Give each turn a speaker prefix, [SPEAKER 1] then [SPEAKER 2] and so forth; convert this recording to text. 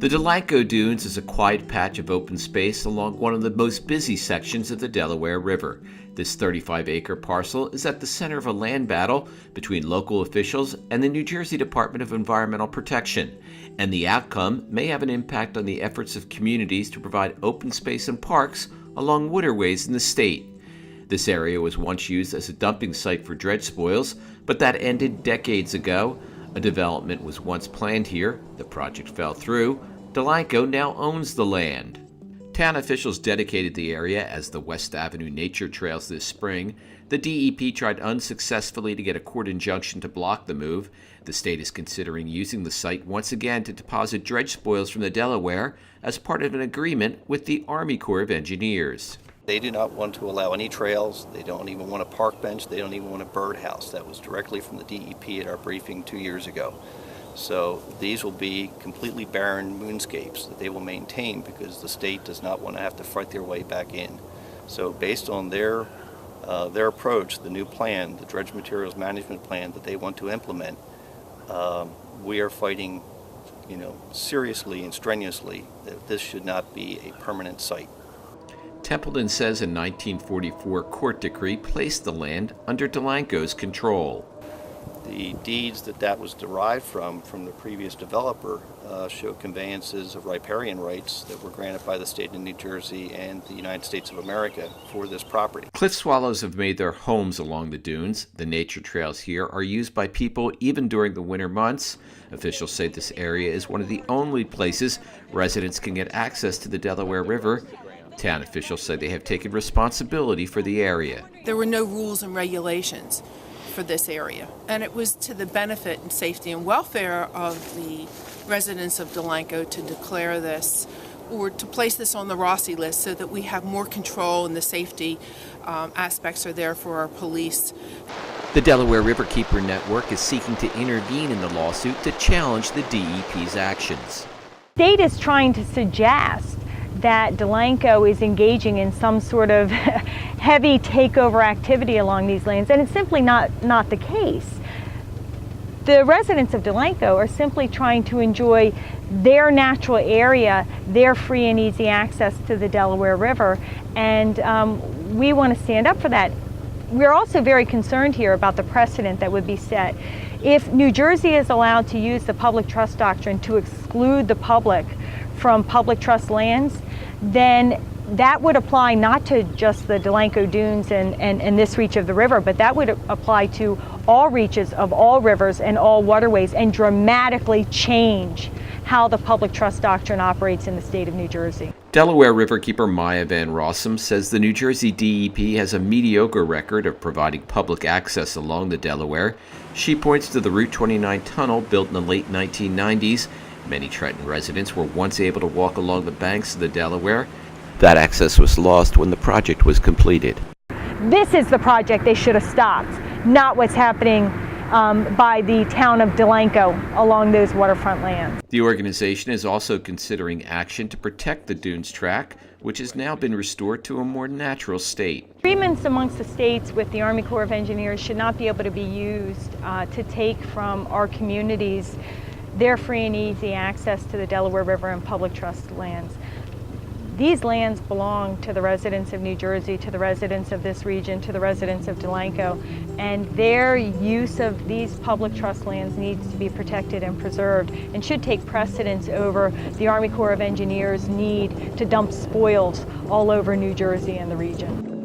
[SPEAKER 1] The Delanco Dunes is a quiet patch of open space along one of the most busy sections of the Delaware River. This 35-acre parcel is at the center of a land battle between local officials and the New Jersey Department of Environmental Protection, and the outcome may have an impact on the efforts of communities to provide open space and parks along waterways in the state. This area was once used as a dumping site for dredge spoils, but that ended decades ago. A development was once planned here. The project fell through. Delanco now owns the land. Town officials dedicated the area as the West Avenue Nature Trails this spring. The DEP tried unsuccessfully to get a court injunction to block the move. The state is considering using the site once again to deposit dredge spoils from the Delaware as part of an agreement with the Army Corps of Engineers.
[SPEAKER 2] They do not want to allow any trails. They don't even want a park bench. They don't even want a birdhouse. That was directly from the DEP at our briefing 2 years ago. So these will be completely barren moonscapes that they will maintain because the state does not want to have to fight their way back in. So based on their approach, the new plan, the dredge materials management plan that they want to implement, we are fighting, seriously and strenuously that this should not be a permanent site.
[SPEAKER 1] Templeton says a 1944 court decree placed the land under Delanco's control.
[SPEAKER 2] The deeds that was derived from the previous developer show conveyances of riparian rights that were granted by the state of New Jersey and the United States of America for this property.
[SPEAKER 1] Cliff swallows have made their homes along the dunes. The nature trails here are used by people even during the winter months. Officials say this area is one of the only places residents can get access to the Delaware River. Town officials say they have taken responsibility for the area.
[SPEAKER 3] There were no rules and regulations for this area, and it was to the benefit and safety and welfare of the residents of Delanco to declare this or to place this on the Rossi list so that we have more control and the safety aspects are there for our police.
[SPEAKER 1] The Delaware Riverkeeper Network is seeking to intervene in the lawsuit to challenge the DEP's actions.
[SPEAKER 4] The state is trying to suggest that Delanco is engaging in some sort of heavy takeover activity along these lanes, and it's simply not the case. The residents of Delanco are simply trying to enjoy their natural area, their free and easy access to the Delaware River, and we want to stand up for that. We're also very concerned here about the precedent that would be set. If New Jersey is allowed to use the public trust doctrine to exclude the public from public trust lands, then that would apply not to just the Delanco Dunes and this reach of the river, but that would apply to all reaches of all rivers and all waterways and dramatically change how the public trust doctrine operates in the state of New Jersey.
[SPEAKER 1] Delaware Riverkeeper Maya Van Rossum says the New Jersey DEP has a mediocre record of providing public access along the Delaware. She points to the Route 29 tunnel built in the late 1990s. Many Trenton residents were once able to walk along the banks of the Delaware. That access was lost when the project was completed.
[SPEAKER 4] This is the project they should have stopped, not what's happening by the town of Delanco along those waterfront lands.
[SPEAKER 1] The organization is also considering action to protect the Dunes tract, which has now been restored to a more natural state.
[SPEAKER 4] Agreements amongst the states with the Army Corps of Engineers should not be able to be used to take from our communities their free and easy access to the Delaware River and public trust lands. These lands belong to the residents of New Jersey, to the residents of this region, to the residents of Delanco, and their use of these public trust lands needs to be protected and preserved and should take precedence over the Army Corps of Engineers' need to dump spoils all over New Jersey and the region.